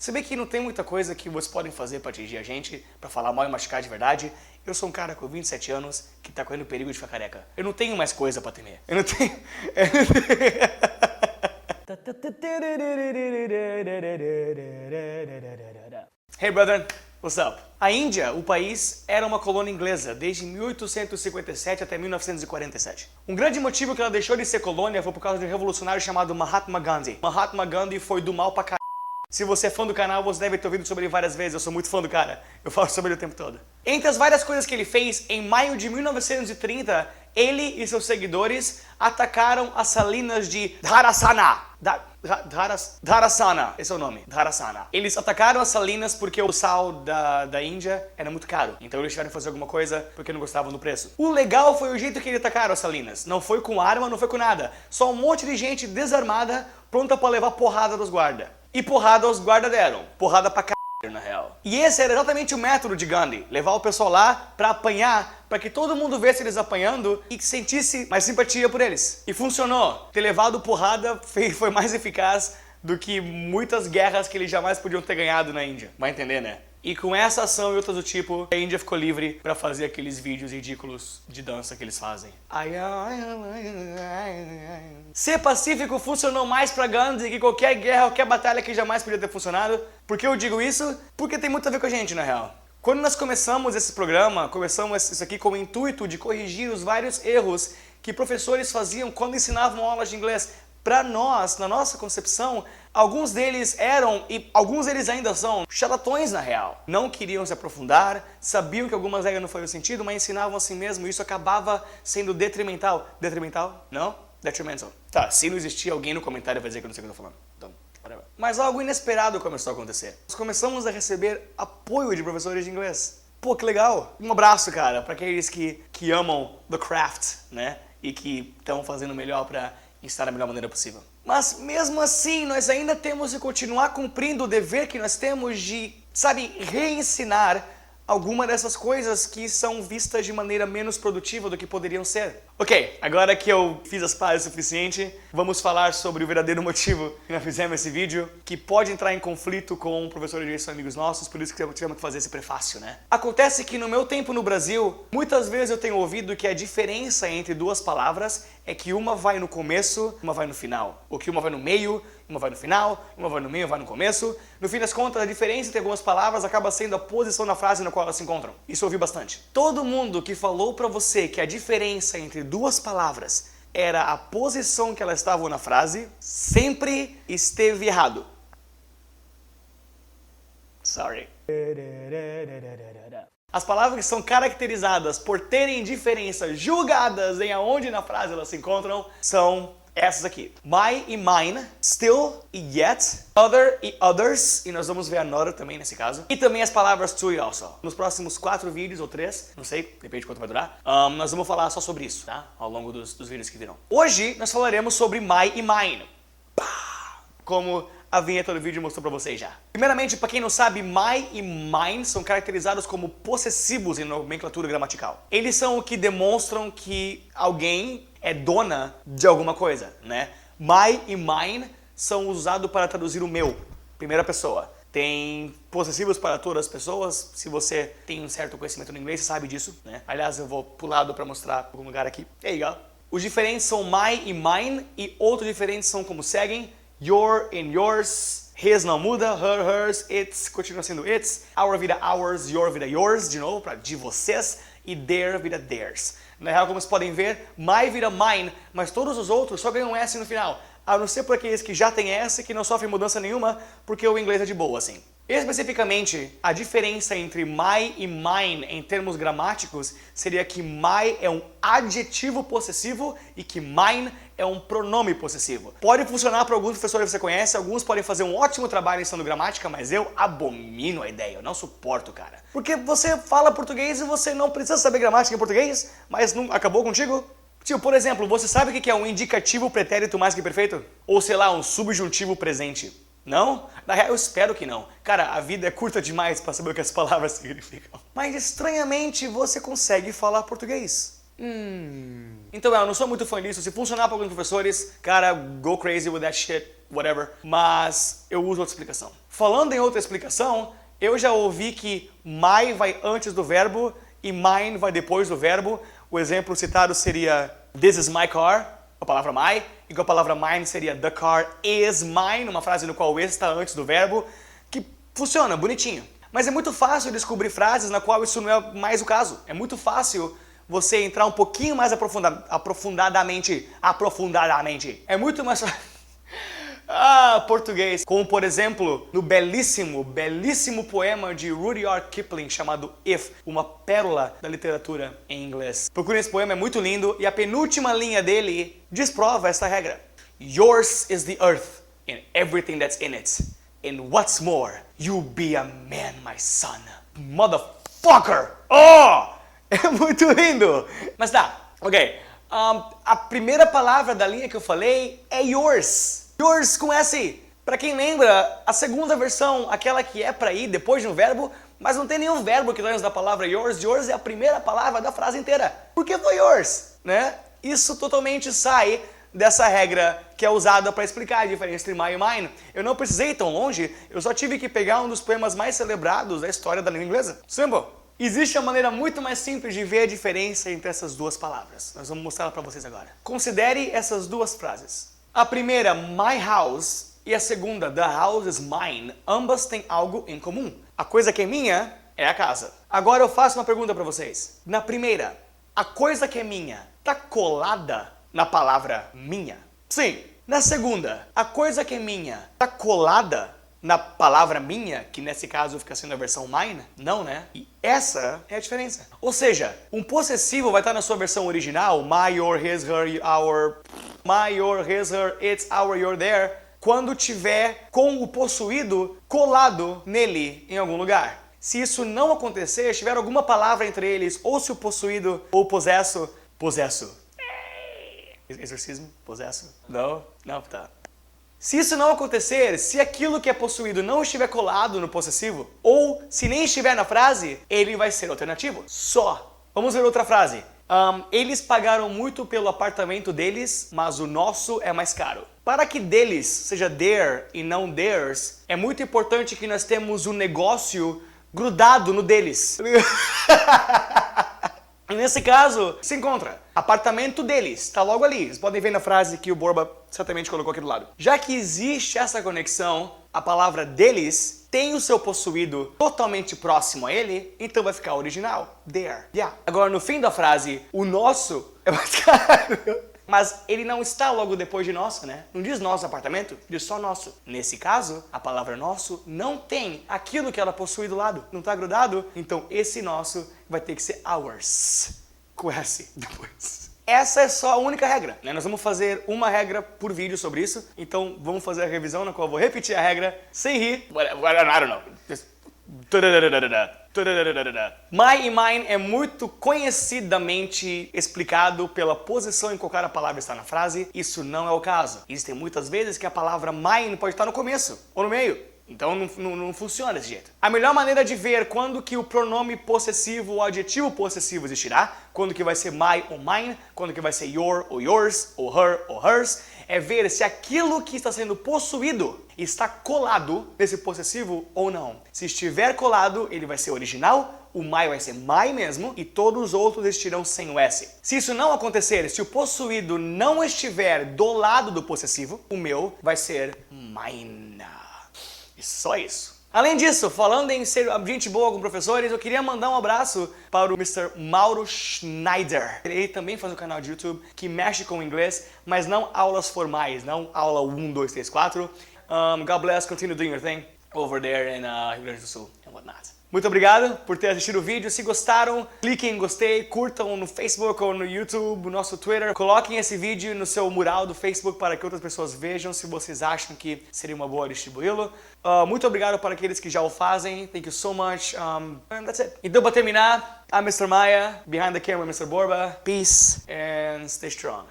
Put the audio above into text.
Se bem que não tem muita coisa que vocês podem fazer pra atingir a gente, pra falar mal e machucar de verdade. Eu sou um cara com 27 anos que tá correndo perigo de ficar careca. Eu não tenho mais coisa pra temer. Eu não tenho... Hey brother, what's up? A Índia, o país, era uma colônia inglesa desde 1857 até 1947. Um grande motivo que ela deixou de ser colônia foi por causa de um revolucionário chamado Mahatma Gandhi. Mahatma Gandhi foi do mal pra caralho. Se você é fã do canal, você deve ter ouvido sobre ele várias vezes, eu sou muito fã do cara. Eu falo sobre ele o tempo todo. Entre as várias coisas que ele fez, em maio de 1930, ele e seus seguidores atacaram as salinas de Dharasana. Dharasana, esse é o nome, Dharasana. Eles atacaram as salinas porque o sal da Índia era muito caro. Então eles tiveram que fazer alguma coisa porque não gostavam do preço. O legal foi o jeito que eles atacaram as salinas. Não foi com arma, não foi com nada. Só um monte de gente desarmada, pronta pra levar porrada dos guardas. E porrada os guardas deram. Porrada pra caralho, na real. E esse era exatamente o método de Gandhi. Levar o pessoal lá pra apanhar, pra que todo mundo visse eles apanhando e sentisse mais simpatia por eles. E funcionou. Ter levado porrada foi mais eficaz do que muitas guerras que eles jamais podiam ter ganhado na Índia. Vai entender, né? E com essa ação e outras do tipo, a Índia ficou livre pra fazer aqueles vídeos ridículos de dança que eles fazem. Ser pacífico funcionou mais pra Gandhi que qualquer guerra, qualquer batalha que jamais podia ter funcionado. Por que eu digo isso? Porque tem muito a ver com a gente, na real. Quando nós começamos esse programa, começamos isso aqui com o intuito de corrigir os vários erros que professores faziam quando ensinavam aulas de inglês. Para nós, na nossa concepção, alguns deles eram, e alguns deles ainda são, charlatões na real. Não queriam se aprofundar, sabiam que algumas regras não faziam sentido, mas ensinavam assim mesmo, e isso acabava sendo detrimental. Detrimental? Não? Detrimental. Tá, se não existir alguém no comentário vai dizer que eu não sei o que eu tô falando. Então, whatever. Mas algo inesperado começou a acontecer. Nós começamos a receber apoio de professores de inglês. Pô, que legal! Um abraço, cara, para aqueles que amam the craft, né? E que estão fazendo o melhor para estar da melhor maneira possível. Mas mesmo assim, nós ainda temos de continuar cumprindo o dever que nós temos de, sabe, reensinar alguma dessas coisas que são vistas de maneira menos produtiva do que poderiam ser. Ok, agora que eu fiz as pazes o suficiente, vamos falar sobre o verdadeiro motivo que nós fizemos esse vídeo, que pode entrar em conflito com professores de inglês que são amigos nossos, por isso que tivemos que fazer esse prefácio, né? Acontece que no meu tempo no Brasil, muitas vezes eu tenho ouvido que a diferença entre duas palavras é que uma vai no começo, uma vai no final. Ou que uma vai no meio, uma vai no final, uma vai no meio, vai no começo. No fim das contas, a diferença entre algumas palavras acaba sendo a posição na frase na qual elas se encontram. Isso eu ouvi bastante. Todo mundo que falou pra você que a diferença entre duas palavras era a posição que elas estavam na frase, sempre esteve errado. Sorry. As palavras que são caracterizadas por terem diferenças julgadas em aonde na frase elas se encontram são essas aqui. My e mine, still e yet, other e others, e nós vamos ver another também nesse caso. E também as palavras to e also. Nos próximos 4 vídeos ou 3, não sei, depende de quanto vai durar, nós vamos falar só sobre isso, tá? Ao longo dos vídeos que virão. Hoje nós falaremos sobre my e mine. Como a vinheta do vídeo mostrou pra vocês já. Primeiramente, pra quem não sabe, my e mine são caracterizados como possessivos em nomenclatura gramatical. Eles são o que demonstram que alguém é dona de alguma coisa, né? My e mine são usados para traduzir o meu, primeira pessoa. Tem possessivos para todas as pessoas, se você tem um certo conhecimento no inglês, você sabe disso, né? Aliás, eu vou pro lado para mostrar algum lugar aqui. There you go. Os diferentes são my e mine, e outros diferentes são como seguem: your and yours, his não muda, her, hers, its continua sendo its, our vira ours, your vira yours, de novo, para de vocês, e their vira theirs. Na real, como vocês podem ver, my vira mine, mas todos os outros só ganham S no final, a não ser por aqueles que já têm S, que não sofrem mudança nenhuma, porque o inglês é de boa, assim. Especificamente, a diferença entre my e mine em termos gramáticos seria que my é um adjetivo possessivo e que mine é um pronome possessivo. Pode funcionar para alguns professores que você conhece, alguns podem fazer um ótimo trabalho ensinando gramática, mas eu abomino a ideia, eu não suporto, cara. Porque você fala português e você não precisa saber gramática em português, mas não acabou contigo? Tipo, por exemplo, você sabe o que é um indicativo pretérito mais que perfeito? Ou sei lá, um subjuntivo presente? Não? Na real, eu espero que não. Cara, a vida é curta demais para saber o que as palavras significam. Mas estranhamente você consegue falar português. Então eu não sou muito fã disso. Se funcionar para alguns professores, cara, go crazy with that shit. whatever, mas eu uso outra explicação. Falando em outra explicação, eu já ouvi que my vai antes do verbo e mine vai depois do verbo. O exemplo citado seria this is my car, com a palavra my, e com a palavra mine seria the car is mine, uma frase no qual o is está antes do verbo, que funciona, bonitinho. Mas é muito fácil descobrir frases na qual isso não é mais o caso. É muito fácil você entrar um pouquinho mais aprofundadamente. É muito mais português. Como, por exemplo, no belíssimo poema de Rudyard Kipling chamado If, uma pérola da literatura em inglês. Procurem esse poema, é muito lindo, e a penúltima linha dele desprova essa regra. Yours is the earth and everything that's in it. And what's more, you be a man, my son. Motherfucker! Oh! É muito lindo! Mas tá, ok. A primeira palavra da linha que eu falei é yours. Yours com S. Pra quem lembra, a segunda versão, aquela que é pra ir depois de um verbo, mas não tem nenhum verbo que tá antes da palavra yours. Yours é a primeira palavra da frase inteira. Por que foi yours? Né? Isso totalmente sai dessa regra que é usada para explicar a diferença entre my e mine. Eu não precisei ir tão longe, eu só tive que pegar um dos poemas mais celebrados da história da língua inglesa. Simple. Existe uma maneira muito mais simples de ver a diferença entre essas duas palavras. Nós vamos mostrar para vocês agora. Considere essas duas frases. A primeira, my house, e a segunda, the house is mine, ambas têm algo em comum. A coisa que é minha é a casa. Agora eu faço uma pergunta para vocês. Na primeira, a coisa que é minha está colada na palavra minha? Sim. Na segunda, a coisa que é minha está colada na palavra minha, que nesse caso fica sendo a versão mine? Não, né? E essa é a diferença. Ou seja, um possessivo vai estar na sua versão original, my, your, his, her, our, my, your, his, her, it's, our, your, there, quando tiver com o possuído colado nele em algum lugar. Se isso não acontecer, se tiver alguma palavra entre eles, ou se o possuído ou possesso, exorcismo, possesso, não, tá. Se isso não acontecer, se aquilo que é possuído não estiver colado no possessivo, ou se nem estiver na frase, ele vai ser alternativo. Só. Vamos ver outra frase. Eles pagaram muito pelo apartamento deles, mas o nosso é mais caro. Para que deles seja their e não theirs, é muito importante que nós temos o negócio grudado no deles. E nesse caso, se encontra apartamento deles, está logo ali. Vocês podem ver na frase que o Borba certamente colocou aqui do lado. Já que existe essa conexão, a palavra deles tem o seu possuído totalmente próximo a ele, então vai ficar original. There. Yeah. Agora, no fim da frase, o nosso é mais caro. Mas ele não está logo depois de nosso, né? Não diz nosso apartamento, diz só nosso. Nesse caso, a palavra nosso não tem aquilo que ela possui do lado. Não está grudado, então esse nosso vai ter que ser ours. Com S depois. Essa é só a única regra, né? Nós vamos fazer uma regra por vídeo sobre isso. Então vamos fazer a revisão na qual eu vou repetir a regra sem rir. I don't know. My e mine é muito conhecidamente explicado pela posição em qual cada palavra está na frase. Isso não é o caso. Existem muitas vezes que a palavra mine pode estar no começo ou no meio. Então não funciona desse jeito. A melhor maneira de ver quando que o pronome possessivo ou adjetivo possessivo existirá, quando que vai ser my ou mine, quando que vai ser your ou yours, ou her ou hers, é ver se aquilo que está sendo possuído está colado nesse possessivo ou não. Se estiver colado, ele vai ser original, o my vai ser my mesmo, e todos os outros existirão sem o S. Se isso não acontecer, se o possuído não estiver do lado do possessivo, o meu vai ser mine. E só isso. Além disso, falando em ser gente boa com professores, eu queria mandar um abraço para o Mr. Mauro Schneider. Ele também faz um canal de YouTube que mexe com inglês, mas não aulas formais, não aula 1, 2, 3, 4. God bless, continue doing your thing over there in Rio Grande do Sul and whatnot. Muito obrigado por ter assistido o vídeo. Se gostaram, cliquem em gostei, curtam no Facebook ou no YouTube, no nosso Twitter. Coloquem esse vídeo no seu mural do Facebook para que outras pessoas vejam se vocês acham que seria uma boa distribuí-lo. Muito obrigado para aqueles que já o fazem. Thank you so much. And that's it. Então, para terminar, I'm Mr. Maya, behind the camera, Mr. Borba. Peace and stay strong.